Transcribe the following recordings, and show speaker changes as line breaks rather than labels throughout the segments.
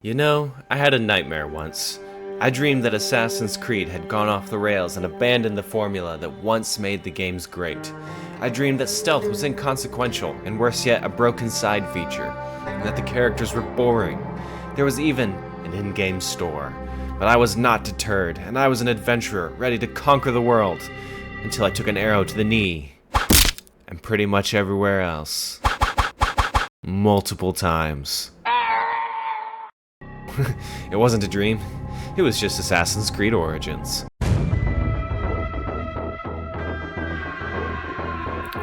You know, I had a nightmare once. I dreamed that Assassin's Creed had gone off the rails and abandoned the formula that once made the games great. I dreamed that stealth was inconsequential, and worse yet, a broken side feature, and that the characters were boring. There was even an in-game store. But I was not deterred, and I was an adventurer ready to conquer the world, until I took an arrow to the knee, and pretty much everywhere else. Multiple times. It wasn't a dream. It was just Assassin's Creed Origins.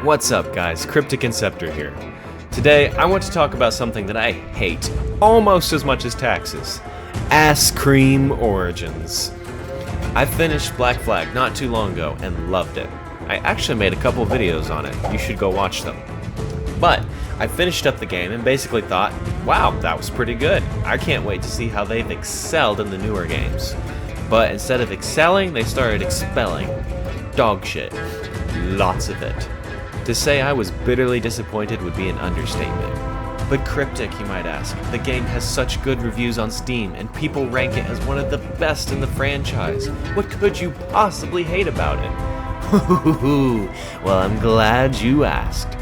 What's up, guys? Cryptic Inceptor here. Today, I want to talk about something that I hate almost as much as taxes. Ass Cream Origins. I finished Black Flag not too long ago and loved it. I actually made a couple videos on it. You should go watch them. But I finished up the game and basically thought, wow, that was pretty good. I can't wait to see how they've excelled in the newer games. But instead of excelling, they started expelling. Dog shit. Lots of it. To say I was bitterly disappointed would be an understatement. But Cryptic, you might ask. The game has such good reviews on Steam, and people rank it as one of the best in the franchise. What could you possibly hate about it? Well, I'm glad you asked.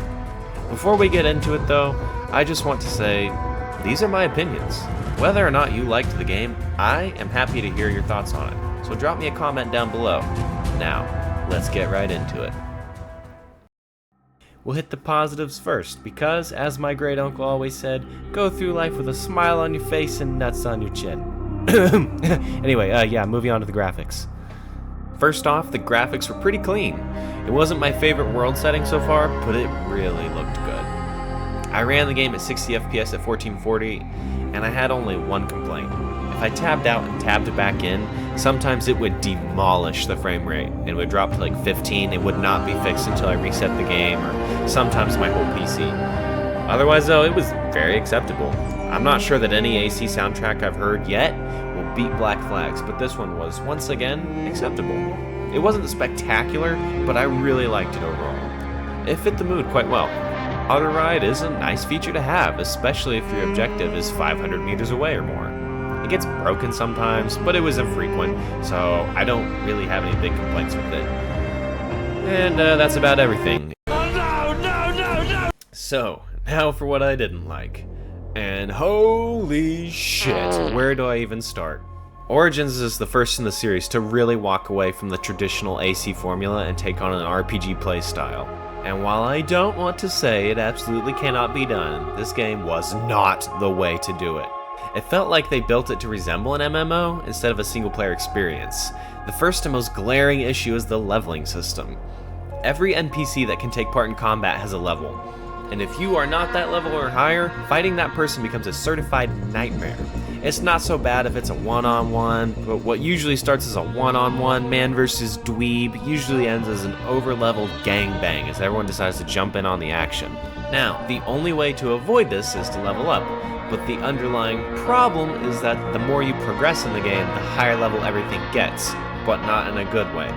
Before we get into it though, I just want to say, these are my opinions. Whether or not you liked the game, I am happy to hear your thoughts on it. So drop me a comment down below. Now, let's get right into it. We'll hit the positives first, because, as my great uncle always said, go through life with a smile on your face and nuts on your chin. Anyway, moving on to the graphics. First off, the graphics were pretty clean. It wasn't my favorite world setting so far, but it really looked good. I ran the game at 60 FPS at 1440, and I had only one complaint. If I tabbed out and tabbed it back in, sometimes it would demolish the frame rate. It would drop to like 15, it would not be fixed until I reset the game, or sometimes my whole PC. Otherwise though, it was very acceptable. I'm not sure that any AC soundtrack I've heard yet will beat Black Flag's, but this one was, once again, acceptable. It wasn't spectacular, but I really liked it overall. It fit the mood quite well. Auto ride is a nice feature to have, especially if your objective is 500 meters away or more. It gets broken sometimes, but it was infrequent, so I don't really have any big complaints with it. And that's about everything. Oh no! So, now for what I didn't like. And holy shit, where do I even start? Origins is the first in the series to really walk away from the traditional AC formula and take on an RPG playstyle. And while I don't want to say it absolutely cannot be done, this game was not the way to do it. It felt like they built it to resemble an MMO instead of a single-player experience. The first and most glaring issue is the leveling system. Every NPC that can take part in combat has a level. And if you are not that level or higher, fighting that person becomes a certified nightmare. It's not so bad if it's a one-on-one, but what usually starts as a one-on-one man versus dweeb usually ends as an over-leveled gangbang as everyone decides to jump in on the action. Now, the only way to avoid this is to level up, but the underlying problem is that the more you progress in the game, the higher level everything gets, but not in a good way.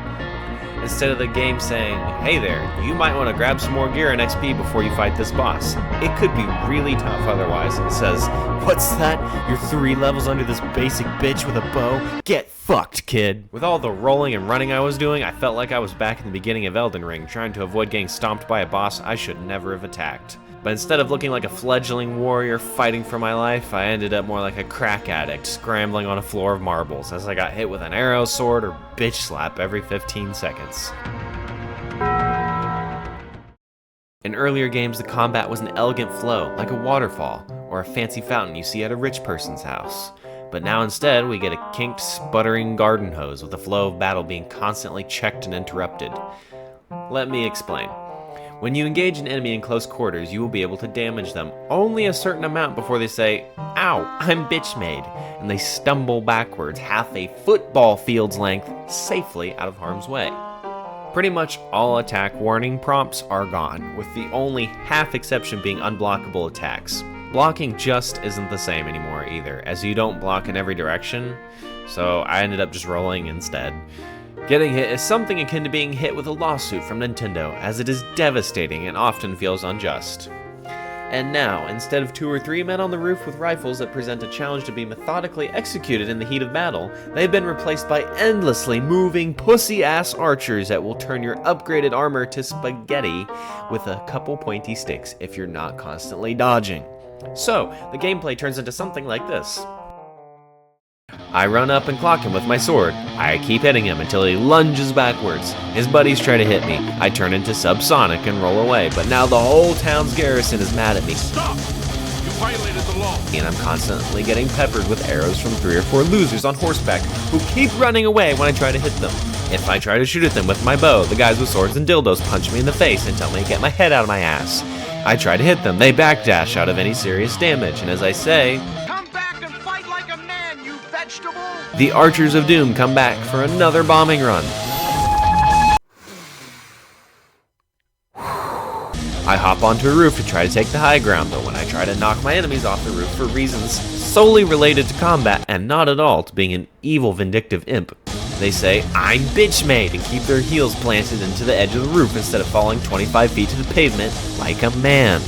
Instead of the game saying, hey there, you might want to grab some more gear and XP before you fight this boss. It could be really tough otherwise. It says, what's that? You're 3 levels under this basic bitch with a bow? Get fucked, kid. With all the rolling and running I was doing, I felt like I was back in the beginning of Elden Ring, trying to avoid getting stomped by a boss I should never have attacked. But instead of looking like a fledgling warrior fighting for my life, I ended up more like a crack addict scrambling on a floor of marbles as I got hit with an arrow, sword, or bitch slap every 15 seconds. In earlier games, the combat was an elegant flow, like a waterfall, or a fancy fountain you see at a rich person's house. But now instead, we get a kinked, sputtering garden hose with the flow of battle being constantly checked and interrupted. Let me explain. When you engage an enemy in close quarters, you will be able to damage them only a certain amount before they say, ow, I'm bitch made, and they stumble backwards half a football field's length safely out of harm's way. Pretty much all attack warning prompts are gone, with the only half exception being unblockable attacks. Blocking just isn't the same anymore either, as you don't block in every direction, so I ended up just rolling instead. Getting hit is something akin to being hit with a lawsuit from Nintendo, as it is devastating and often feels unjust. And now, instead of 2 or 3 men on the roof with rifles that present a challenge to be methodically executed in the heat of battle, they've been replaced by endlessly moving pussy-ass archers that will turn your upgraded armor to spaghetti with a couple pointy sticks if you're not constantly dodging. So, the gameplay turns into something like this. I run up and clock him with my sword. I keep hitting him until he lunges backwards. His buddies try to hit me. I turn into subsonic and roll away, but now the whole town's garrison is mad at me.
Stop! You violated the law.
And I'm constantly getting peppered with arrows from 3 or 4 losers on horseback who keep running away when I try to hit them. If I try to shoot at them with my bow, the guys with swords and dildos punch me in the face and tell me to get my head out of my ass. I try to hit them, they backdash out of any serious damage, and as I say, the Archers of Doom come back for another bombing run. I hop onto a roof to try to take the high ground, but when I try to knock my enemies off the roof for reasons solely related to combat and not at all to being an evil vindictive imp, they say I'm bitch made and keep their heels planted into the edge of the roof instead of falling 25 feet to the pavement like a man.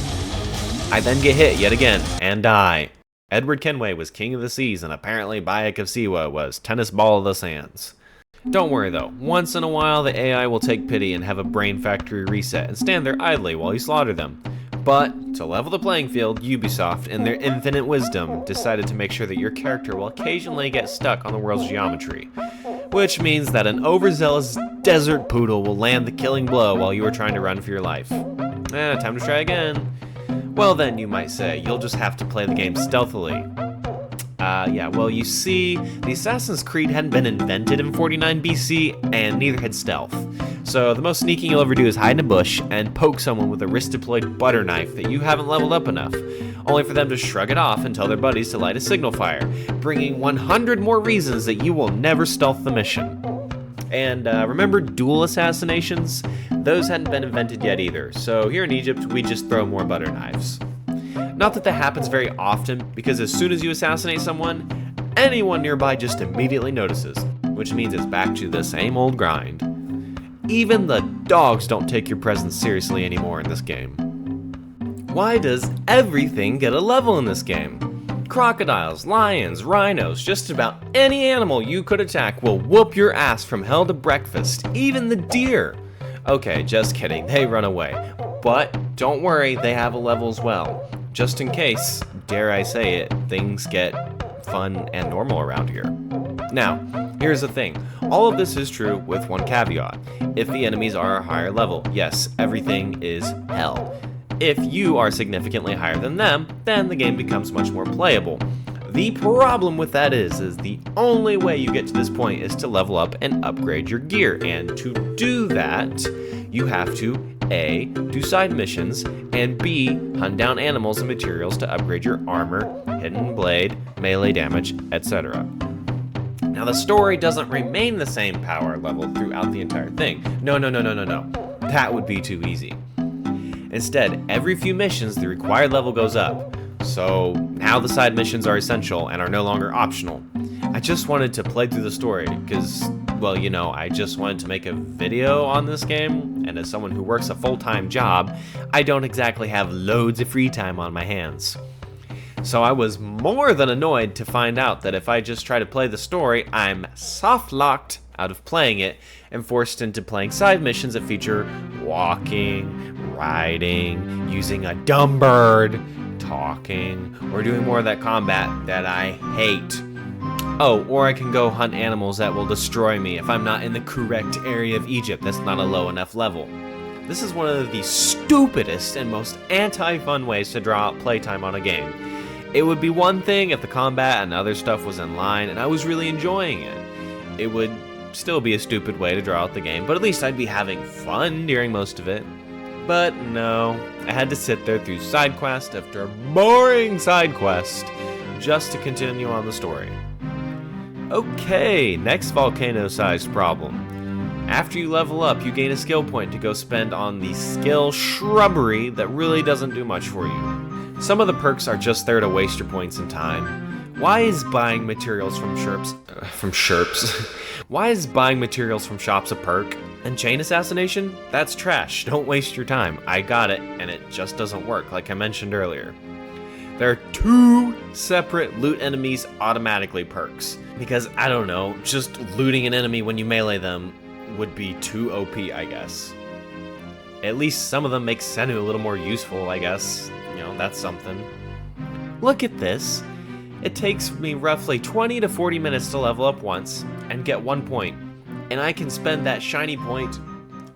I then get hit yet again and die. Edward Kenway was king of the seas, and apparently Bayek of Siwa was tennis ball of the sands. Don't worry though, once in a while the AI will take pity and have a brain factory reset and stand there idly while you slaughter them. But, to level the playing field, Ubisoft, in their infinite wisdom, decided to make sure that your character will occasionally get stuck on the world's geometry. Which means that an overzealous desert poodle will land the killing blow while you are trying to run for your life. Time to try again. Well then, you might say, you'll just have to play the game stealthily. Well you see, the Assassin's Creed hadn't been invented in 49 BC, and neither had stealth. So the most sneaking you'll ever do is hide in a bush and poke someone with a wrist-deployed butter knife that you haven't leveled up enough, only for them to shrug it off and tell their buddies to light a signal fire, bringing 100 more reasons that you will never stealth the mission. And remember dual assassinations? Those hadn't been invented yet either, so here in Egypt we just throw more butter knives. Not that happens very often, because as soon as you assassinate someone, anyone nearby just immediately notices, which means it's back to the same old grind. Even the dogs don't take your presence seriously anymore in this game. Why does everything get a level in this game? Crocodiles, lions, rhinos, just about any animal you could attack will whoop your ass from hell to breakfast, even the deer. Okay, just kidding, they run away. But don't worry, they have a level as well. Just in case, dare I say it, things get fun and normal around here. Now, here's the thing. All of this is true with one caveat. If the enemies are a higher level, yes, everything is hell. If you are significantly higher than them, then the game becomes much more playable. The problem with that is the only way you get to this point is to level up and upgrade your gear. And to do that, you have to A, do side missions, and B, hunt down animals and materials to upgrade your armor, hidden blade, melee damage, etc. Now the story doesn't remain the same power level throughout the entire thing. No. That would be too easy. Instead, every few missions, the required level goes up. So now the side missions are essential and are no longer optional. I just wanted to play through the story because, well, I just wanted to make a video on this game, and as someone who works a full-time job, I don't exactly have loads of free time on my hands. So I was more than annoyed to find out that if I just try to play the story, I'm soft-locked out of playing it and forced into playing side missions that feature walking, riding, using a dumb bird, talking, or doing more of that combat that I hate. Oh, or I can go hunt animals that will destroy me if I'm not in the correct area of Egypt that's not a low enough level. This is one of the stupidest and most anti-fun ways to draw out playtime on a game. It would be one thing if the combat and other stuff was in line and I was really enjoying it. It would still be a stupid way to draw out the game, but at least I'd be having fun during most of it. But no, I had to sit there through side quest after boring side quest just to continue on the story. Okay, next volcano-sized problem. After you level up, you gain a skill point to go spend on the skill shrubbery that really doesn't do much for you. Some of the perks are just there to waste your points and time. Why is buying materials from Why is buying materials from shops a perk? And chain assassination? That's trash. Don't waste your time. I got it, and it just doesn't work, like I mentioned earlier. There are 2 separate loot enemies automatically perks. Because, I don't know, just looting an enemy when you melee them would be too OP, I guess. At least some of them make Senu a little more useful, I guess. You know, that's something. Look at this. It takes me roughly 20 to 40 minutes to level up once and get 1 point. And I can spend that shiny point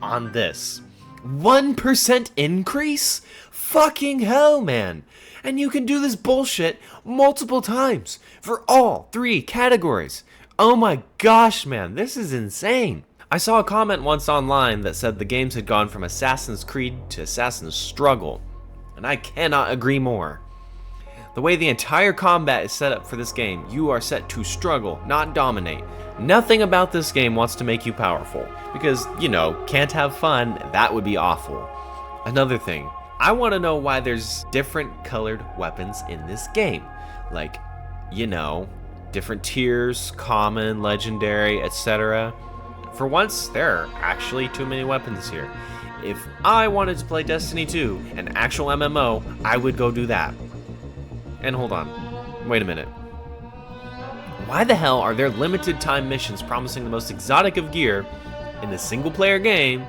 on this. 1% increase? Fucking hell, man. And you can do this bullshit multiple times for all 3 categories. Oh my gosh, man, this is insane. I saw a comment once online that said the games had gone from Assassin's Creed to Assassin's Struggle, and I cannot agree more. The way the entire combat is set up for this game, you are set to struggle, not dominate. Nothing about this game wants to make you powerful, because, you know, can't have fun, that would be awful. Another thing, I want to know why there's different colored weapons in this game. Like, you know, different tiers, common, legendary, etc. For once, there are actually too many weapons here. If I wanted to play Destiny 2, an actual MMO, I would go do that. And hold on, wait a minute. Why the hell are there limited time missions promising the most exotic of gear in a single player game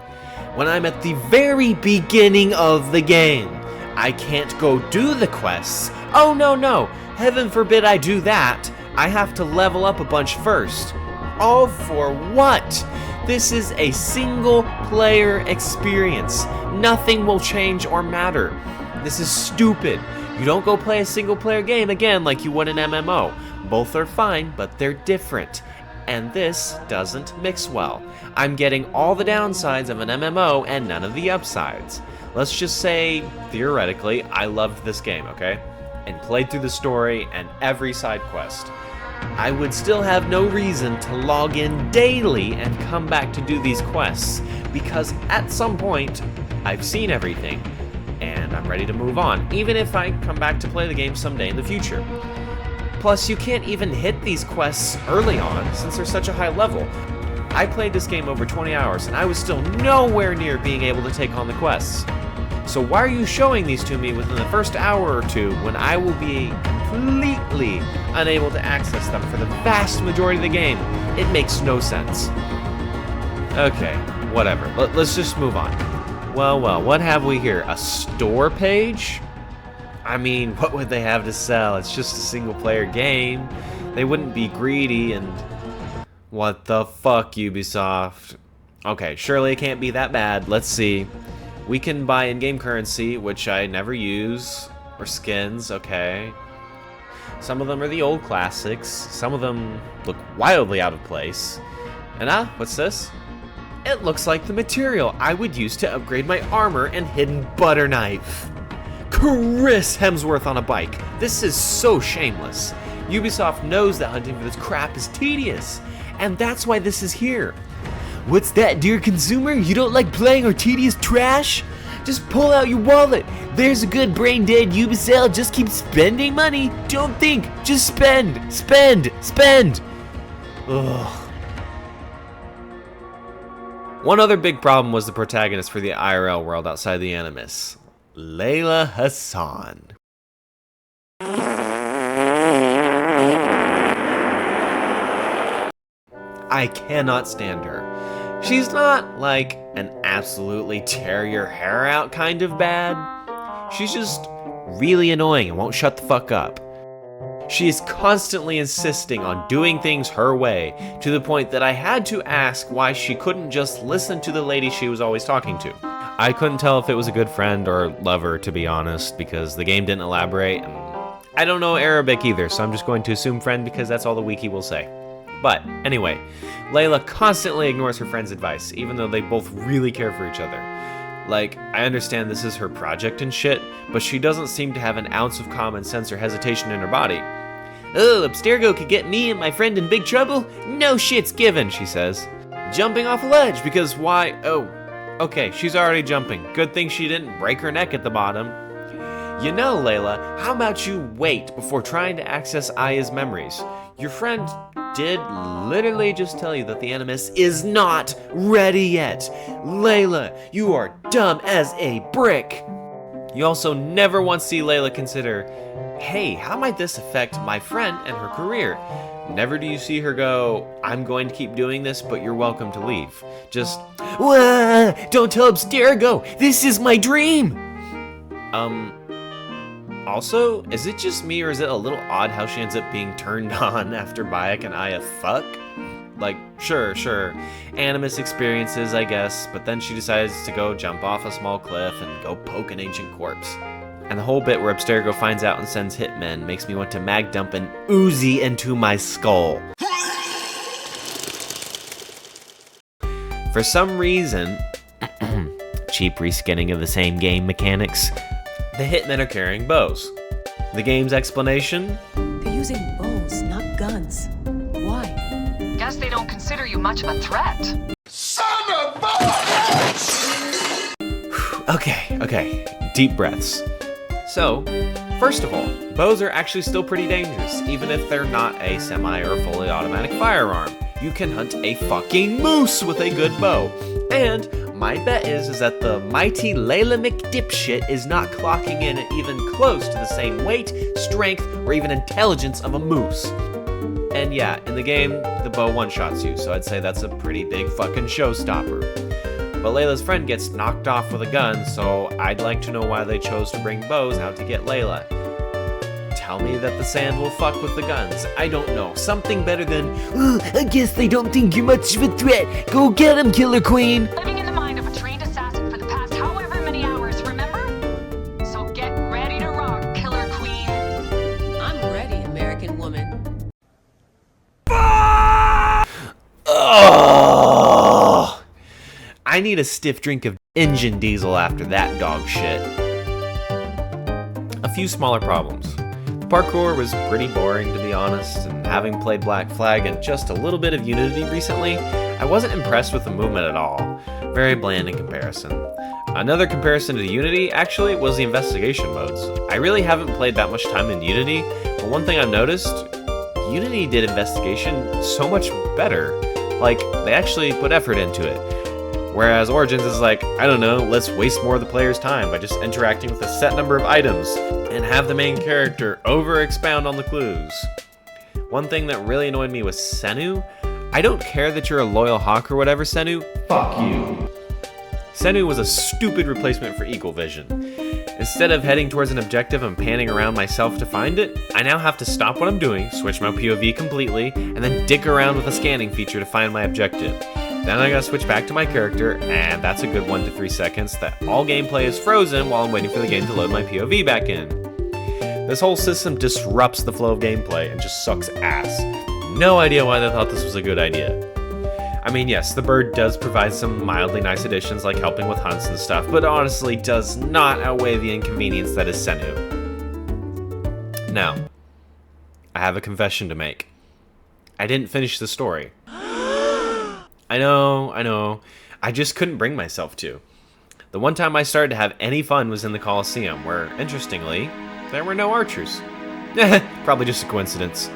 when I'm at the very beginning of the game? I can't go do the quests. Oh no, heaven forbid I do that. I have to level up a bunch first. All for what? This is a single player experience. Nothing will change or matter. This is stupid. You don't go play a single player game again like you would an MMO. Both are fine, but they're different. And this doesn't mix well. I'm getting all the downsides of an MMO and none of the upsides. Let's just say, theoretically, I loved this game, okay? And played through the story and every side quest. I would still have no reason to log in daily and come back to do these quests, because at some point, I've seen everything, and I'm ready to move on, even if I come back to play the game someday in the future. Plus, you can't even hit these quests early on, since they're such a high level. I played this game over 20 hours, and I was still nowhere near being able to take on the quests. So why are you showing these to me within the first hour or two when I will be completely unable to access them for the vast majority of the game? It makes no sense. Okay, whatever. Let's just move on. Well, what have we here? A store page? I mean, what would they have to sell? It's just a single player game. They wouldn't be greedy and... What the fuck, Ubisoft? Okay, surely it can't be that bad. Let's see. We can buy in-game currency, which I never use, or skins, okay. Some of them are the old classics. Some of them look wildly out of place. And what's this? It looks like the material I would use to upgrade my armor and hidden butter knife. Chris Hemsworth on a bike. This is so shameless. Ubisoft knows that hunting for this crap is tedious, and that's why this is here. What's that, dear consumer? You don't like playing our tedious trash? Just pull out your wallet. There's a good brain-dead Ubisoft. Just keep spending money. Don't think. Just spend. Spend. Spend. Ugh. One other big problem was the protagonist for the IRL world outside the Animus, Layla Hassan. I cannot stand her. She's not like an absolutely tear your hair out kind of bad. She's just really annoying and won't shut the fuck up. She is constantly insisting on doing things her way, to the point that I had to ask why she couldn't just listen to the lady she was always talking to. I couldn't tell if it was a good friend or lover, to be honest, because the game didn't elaborate, and I don't know Arabic either, so I'm just going to assume friend because that's all the wiki will say. But anyway, Layla constantly ignores her friend's advice, even though they both really care for each other. Like, I understand this is her project and shit, but she doesn't seem to have an ounce of common sense or hesitation in her body. Oh, Abstergo could get me and my friend in big trouble? No shit's given, she says. Jumping off a ledge, because why? Oh, okay, she's already jumping. Good thing she didn't break her neck at the bottom. You know, Layla, how about you wait before trying to access Aya's memories? Your friend did literally just tell you that the Animus is not ready yet. Layla, you are dumb as a brick. You also never once see Layla consider, hey, how might this affect my friend and her career? Never do you see her go, I'm going to keep doing this, but you're welcome to leave. Just, wah, don't tell Abstergo, this is my dream! Also, is it just me or is it a little odd how she ends up being turned on after Bayek and Aya fuck? Like, sure, Animus experiences, I guess, but then she decides to go jump off a small cliff and go poke an ancient corpse. And the whole bit where Abstergo finds out and sends hitmen makes me want to mag dump an Uzi into my skull. For some reason, cheap reskinning of the same game mechanics, the hitmen are carrying bows. The game's explanation?
They're using bows, not guns. Why?
Guess they don't consider you much of a threat.
Son of a bitch!
Okay, deep breaths. So, first of all, bows are actually still pretty dangerous, even if they're not a semi or fully automatic firearm. You can hunt a fucking moose with a good bow. And my bet is that the mighty Layla McDipshit is not clocking in at even close to the same weight, strength, or even intelligence of a moose. And yeah, in the game, the bow one-shots you, so I'd say that's a pretty big fucking showstopper. But Layla's friend gets knocked off with a gun, so I'd like to know why they chose to bring bows out to get Layla. Tell me that the sand will fuck with the guns. I don't know. Something better than, I guess they don't think you're much of a threat. Go get him, Killer Queen!
Living in the mind of a trained assassin for the past however many hours, remember? So get ready to rock, Killer Queen.
I'm ready, American woman.
Oh! I need a stiff drink of engine diesel after that dog shit. A few smaller problems. Parkour was pretty boring, to be honest, and having played Black Flag and just a little bit of Unity recently, I wasn't impressed with the movement at all. Very bland in comparison. Another comparison to Unity, actually, was the investigation modes. I really haven't played that much time in Unity, but one thing I've noticed, Unity did investigation so much better. Like, they actually put effort into it. Whereas Origins is like, I don't know, let's waste more of the player's time by just interacting with a set number of items and have the main character over-expound on the clues. One thing that really annoyed me was Senu. I don't care that you're a loyal hawk or whatever, Senu. Fuck you. Senu was a stupid replacement for Eagle Vision. Instead of heading towards an objective and panning around myself to find it, I now have to stop what I'm doing, switch my POV completely, and then dick around with a scanning feature to find my objective. Then I gotta switch back to my character, and that's a good 1 to 3 seconds that all gameplay is frozen while I'm waiting for the game to load my POV back in. This whole system disrupts the flow of gameplay and just sucks ass. No idea why they thought this was a good idea. I mean, yes, the bird does provide some mildly nice additions like helping with hunts and stuff, but honestly does not outweigh the inconvenience that is Senu. Now, I have a confession to make. I didn't finish the story. I know. I just couldn't bring myself to. The one time I started to have any fun was in the Coliseum, where, interestingly, there were no archers. Probably just a coincidence.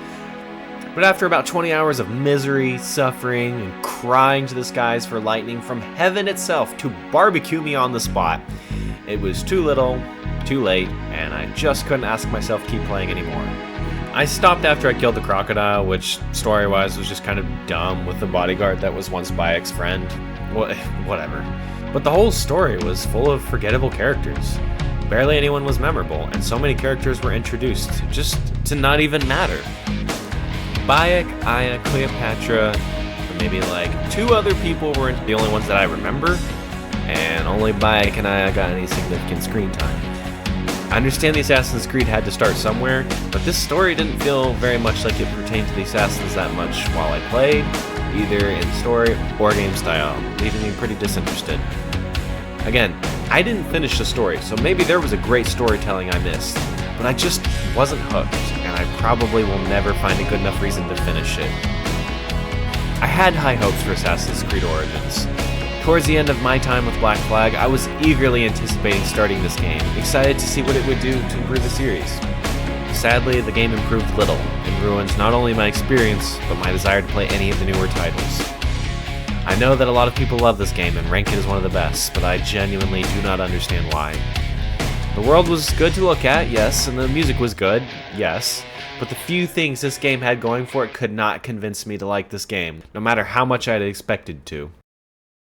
But after about 20 hours of misery, suffering, and crying to the skies for lightning from heaven itself to barbecue me on the spot, it was too little, too late, and I just couldn't ask myself to keep playing anymore. I stopped after I killed the crocodile, which story-wise was just kind of dumb with the bodyguard that was once Bayek's friend. Whatever. But the whole story was full of forgettable characters. Barely anyone was memorable, and so many characters were introduced just to not even matter. Bayek, Aya, Cleopatra, and maybe like 2 other people were the only ones that I remember, and only Bayek and Aya got any significant screen time. I understand the Assassin's Creed had to start somewhere, but this story didn't feel very much like it pertained to the Assassins that much while I played, either in story or game style, leaving me pretty disinterested. Again, I didn't finish the story, so maybe there was a great storytelling I missed, but I just wasn't hooked, and I probably will never find a good enough reason to finish it. I had high hopes for Assassin's Creed Origins. Towards the end of my time with Black Flag, I was eagerly anticipating starting this game, excited to see what it would do to improve the series. Sadly, the game improved little, and ruins not only my experience, but my desire to play any of the newer titles. I know that a lot of people love this game and rank it as one of the best, but I genuinely do not understand why. The world was good to look at, yes, and the music was good, yes, but the few things this game had going for it could not convince me to like this game, no matter how much I'd expected to.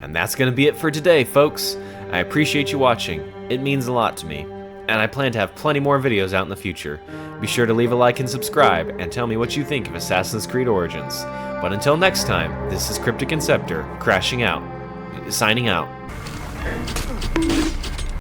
And that's gonna be it for today, folks. I appreciate you watching. It means a lot to me. And I plan to have plenty more videos out in the future. Be sure to leave a like and subscribe, and tell me what you think of Assassin's Creed Origins. But until next time, this is Cryptic Inceptor, crashing out, signing out.